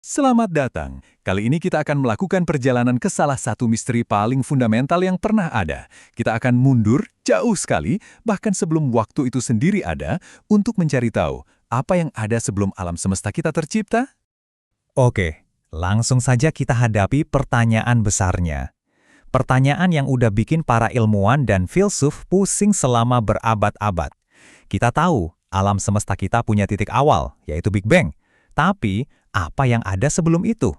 Selamat datang. Kali ini kita akan melakukan perjalanan ke salah satu misteri paling fundamental yang pernah ada. Kita akan mundur jauh sekali, bahkan sebelum waktu itu sendiri ada, untuk mencari tahu apa yang ada sebelum alam semesta kita tercipta. Oke, langsung saja kita hadapi pertanyaan besarnya. Pertanyaan yang udah bikin para ilmuwan dan filsuf pusing selama berabad-abad. Kita tahu, alam semesta kita punya titik awal, yaitu Big Bang. Tapi, apa yang ada sebelum itu?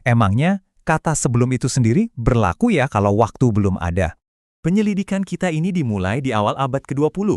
Emangnya, kata sebelum itu sendiri berlaku ya kalau waktu belum ada? Penyelidikan kita ini dimulai di awal abad ke-20,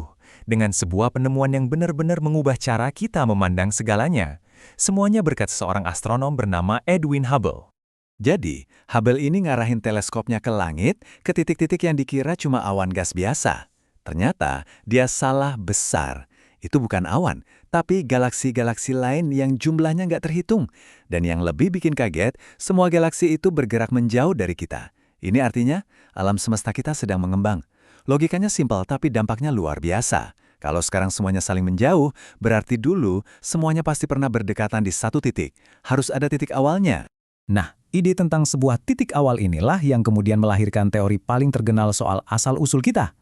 dengan sebuah penemuan yang benar-benar mengubah cara kita memandang segalanya. Semuanya berkat seorang astronom bernama Edwin Hubble. Jadi, Hubble ini ngarahin teleskopnya ke langit, ke titik-titik yang dikira cuma awan gas biasa. Ternyata, dia salah besar. Itu bukan awan, tapi galaksi-galaksi lain yang jumlahnya nggak terhitung. Dan yang lebih bikin kaget, semua galaksi itu bergerak menjauh dari kita. Ini artinya, alam semesta kita sedang mengembang. Logikanya simpel, tapi dampaknya luar biasa. Kalau sekarang semuanya saling menjauh, berarti dulu semuanya pasti pernah berdekatan di satu titik. Harus ada titik awalnya. Nah, ide tentang sebuah titik awal inilah yang kemudian melahirkan teori paling terkenal soal asal-usul kita.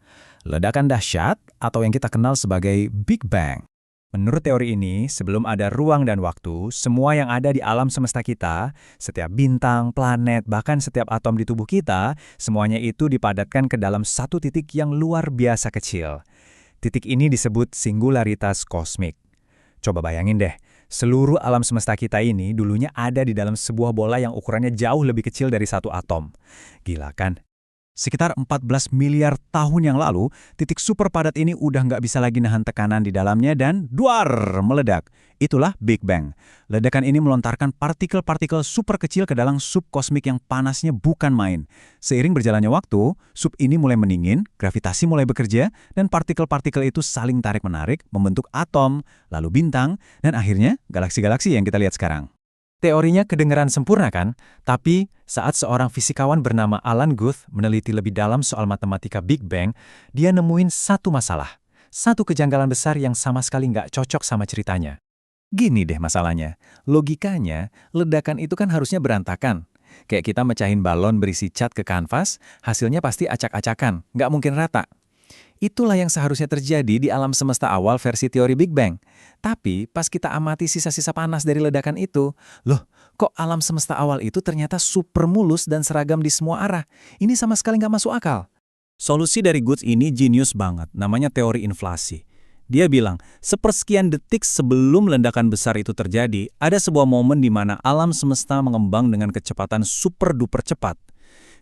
Ledakan dahsyat atau yang kita kenal sebagai Big Bang. Menurut teori ini, sebelum ada ruang dan waktu, semua yang ada di alam semesta kita, setiap bintang, planet, bahkan setiap atom di tubuh kita, semuanya itu dipadatkan ke dalam satu titik yang luar biasa kecil. Titik ini disebut singularitas kosmik. Coba bayangin deh, seluruh alam semesta kita ini dulunya ada di dalam sebuah bola yang ukurannya jauh lebih kecil dari satu atom. Gila kan? Sekitar 14 miliar tahun yang lalu, titik super padat ini udah nggak bisa lagi nahan tekanan di dalamnya dan duar, meledak. Itulah Big Bang. Ledakan ini melontarkan partikel-partikel super kecil ke dalam sup kosmik yang panasnya bukan main. Seiring berjalannya waktu, sup ini mulai meningin, gravitasi mulai bekerja, dan partikel-partikel itu saling tarik-menarik, membentuk atom, lalu bintang, dan akhirnya galaksi-galaksi yang kita lihat sekarang. Teorinya kedengeran sempurna kan? Tapi saat seorang fisikawan bernama Alan Guth meneliti lebih dalam soal matematika Big Bang, dia nemuin satu masalah. Satu kejanggalan besar yang sama sekali nggak cocok sama ceritanya. Gini deh masalahnya, logikanya ledakan itu kan harusnya berantakan. Kayak kita mecahin balon berisi cat ke kanvas, hasilnya pasti acak-acakan, nggak mungkin rata. Itulah yang seharusnya terjadi di alam semesta awal versi teori Big Bang. Tapi pas kita amati sisa-sisa panas dari ledakan itu, loh kok alam semesta awal itu ternyata super mulus dan seragam di semua arah. Ini sama sekali nggak masuk akal. Solusi dari Guth ini jenius banget, namanya teori inflasi. Dia bilang, sepersekian detik sebelum ledakan besar itu terjadi, ada sebuah momen di mana alam semesta mengembang dengan kecepatan super-duper cepat.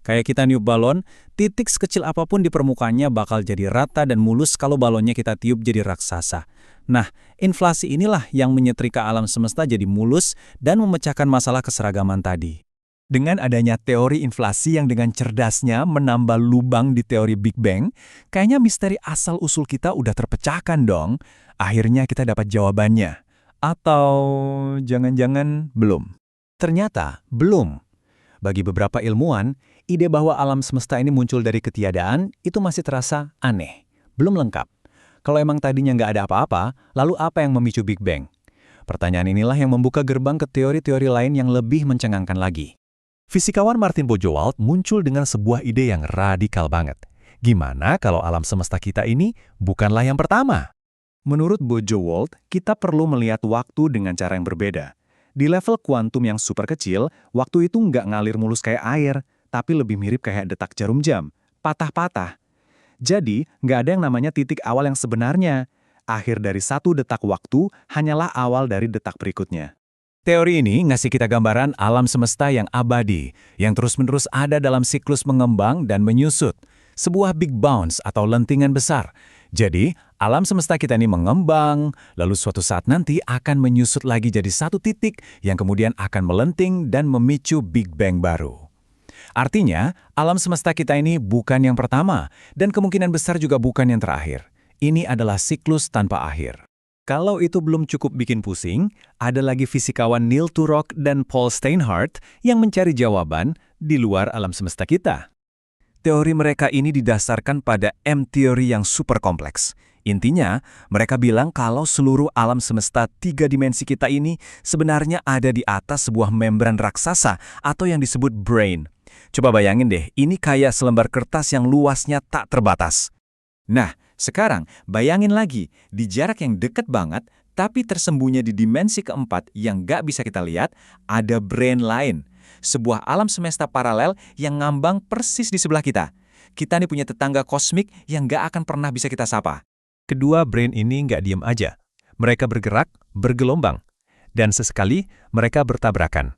Kayak kita niup balon, titik sekecil apapun di permukaannya bakal jadi rata dan mulus kalau balonnya kita tiup jadi raksasa. Nah, inflasi inilah yang menyetrika alam semesta jadi mulus dan memecahkan masalah keseragaman tadi. Dengan adanya teori inflasi yang dengan cerdasnya menambah lubang di teori Big Bang, kayaknya misteri asal-usul kita udah terpecahkan dong. Akhirnya kita dapat jawabannya. Atau jangan-jangan belum? Ternyata belum. Bagi beberapa ilmuwan, ide bahwa alam semesta ini muncul dari ketiadaan itu masih terasa aneh, belum lengkap. Kalau emang tadinya nggak ada apa-apa, lalu apa yang memicu Big Bang? Pertanyaan inilah yang membuka gerbang ke teori-teori lain yang lebih mencengangkan lagi. Fisikawan Martin Bojewald muncul dengan sebuah ide yang radikal banget. Gimana kalau alam semesta kita ini bukanlah yang pertama? Menurut Bojewald, kita perlu melihat waktu dengan cara yang berbeda. Di level kuantum yang super kecil, waktu itu nggak ngalir mulus kayak air, tapi lebih mirip kayak detak jarum jam, patah-patah. Jadi, nggak ada yang namanya titik awal yang sebenarnya. Akhir dari satu detak waktu hanyalah awal dari detak berikutnya. Teori ini ngasih kita gambaran alam semesta yang abadi, yang terus-menerus ada dalam siklus mengembang dan menyusut. Sebuah big bounce atau lentingan besar. Jadi, alam semesta kita ini mengembang, lalu suatu saat nanti akan menyusut lagi jadi satu titik yang kemudian akan melenting dan memicu Big Bang baru. Artinya, alam semesta kita ini bukan yang pertama, dan kemungkinan besar juga bukan yang terakhir. Ini adalah siklus tanpa akhir. Kalau itu belum cukup bikin pusing, ada lagi fisikawan Neil Turok dan Paul Steinhardt yang mencari jawaban di luar alam semesta kita. Teori mereka ini didasarkan pada M-teori yang super kompleks. Intinya, mereka bilang kalau seluruh alam semesta 3 dimensi kita ini sebenarnya ada di atas sebuah membran raksasa atau yang disebut brain. Coba bayangin deh, ini kayak selembar kertas yang luasnya tak terbatas. Nah, sekarang bayangin lagi, di jarak yang dekat banget, tapi tersembunyi di dimensi keempat yang nggak bisa kita lihat, ada brain lain. Sebuah alam semesta paralel yang ngambang persis di sebelah kita. Kita nih punya tetangga kosmik yang nggak akan pernah bisa kita sapa. Kedua brain ini nggak diem aja. Mereka bergerak, bergelombang. Dan sesekali mereka bertabrakan.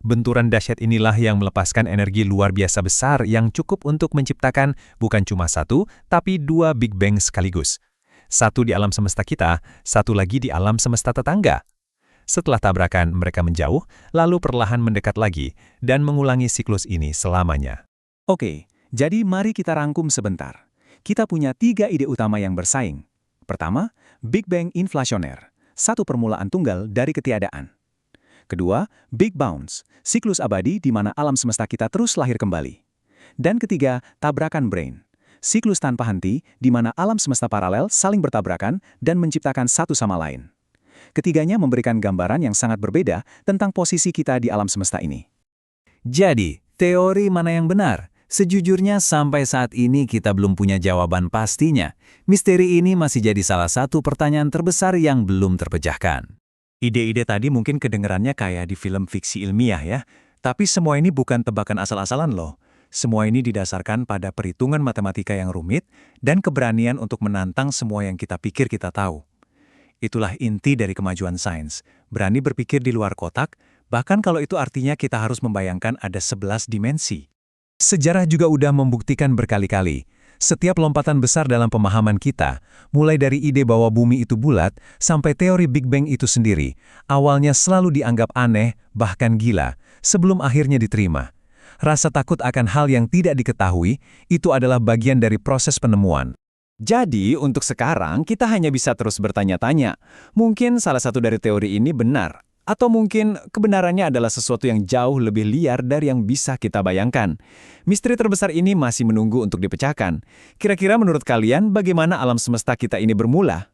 Benturan dahsyat inilah yang melepaskan energi luar biasa besar yang cukup untuk menciptakan bukan cuma satu, tapi 2 Big Bang sekaligus. Satu di alam semesta kita, satu lagi di alam semesta tetangga. Setelah tabrakan, mereka menjauh, lalu perlahan mendekat lagi, dan mengulangi siklus ini selamanya. Oke, jadi mari kita rangkum sebentar. Kita punya 3 ide utama yang bersaing. Pertama, Big Bang inflasioner, satu permulaan tunggal dari ketiadaan. Kedua, Big Bounce, siklus abadi di mana alam semesta kita terus lahir kembali. Dan ketiga, tabrakan brain, siklus tanpa henti di mana alam semesta paralel saling bertabrakan dan menciptakan satu sama lain. Ketiganya memberikan gambaran yang sangat berbeda tentang posisi kita di alam semesta ini. Jadi, teori mana yang benar? Sejujurnya sampai saat ini kita belum punya jawaban pastinya. Misteri ini masih jadi salah satu pertanyaan terbesar yang belum terpecahkan. Ide-ide tadi mungkin kedengerannya kayak di film fiksi ilmiah ya, tapi semua ini bukan tebakan asal-asalan loh. Semua ini didasarkan pada perhitungan matematika yang rumit dan keberanian untuk menantang semua yang kita pikir kita tahu. Itulah inti dari kemajuan sains, berani berpikir di luar kotak, bahkan kalau itu artinya kita harus membayangkan ada 11 dimensi. Sejarah juga udah membuktikan berkali-kali. Setiap lompatan besar dalam pemahaman kita, mulai dari ide bahwa bumi itu bulat, sampai teori Big Bang itu sendiri, awalnya selalu dianggap aneh, bahkan gila, sebelum akhirnya diterima. Rasa takut akan hal yang tidak diketahui, itu adalah bagian dari proses penemuan. Jadi, untuk sekarang kita hanya bisa terus bertanya-tanya. Mungkin salah satu dari teori ini benar. Atau mungkin kebenarannya adalah sesuatu yang jauh lebih liar dari yang bisa kita bayangkan. Misteri terbesar ini masih menunggu untuk dipecahkan. Kira-kira menurut kalian bagaimana alam semesta kita ini bermula?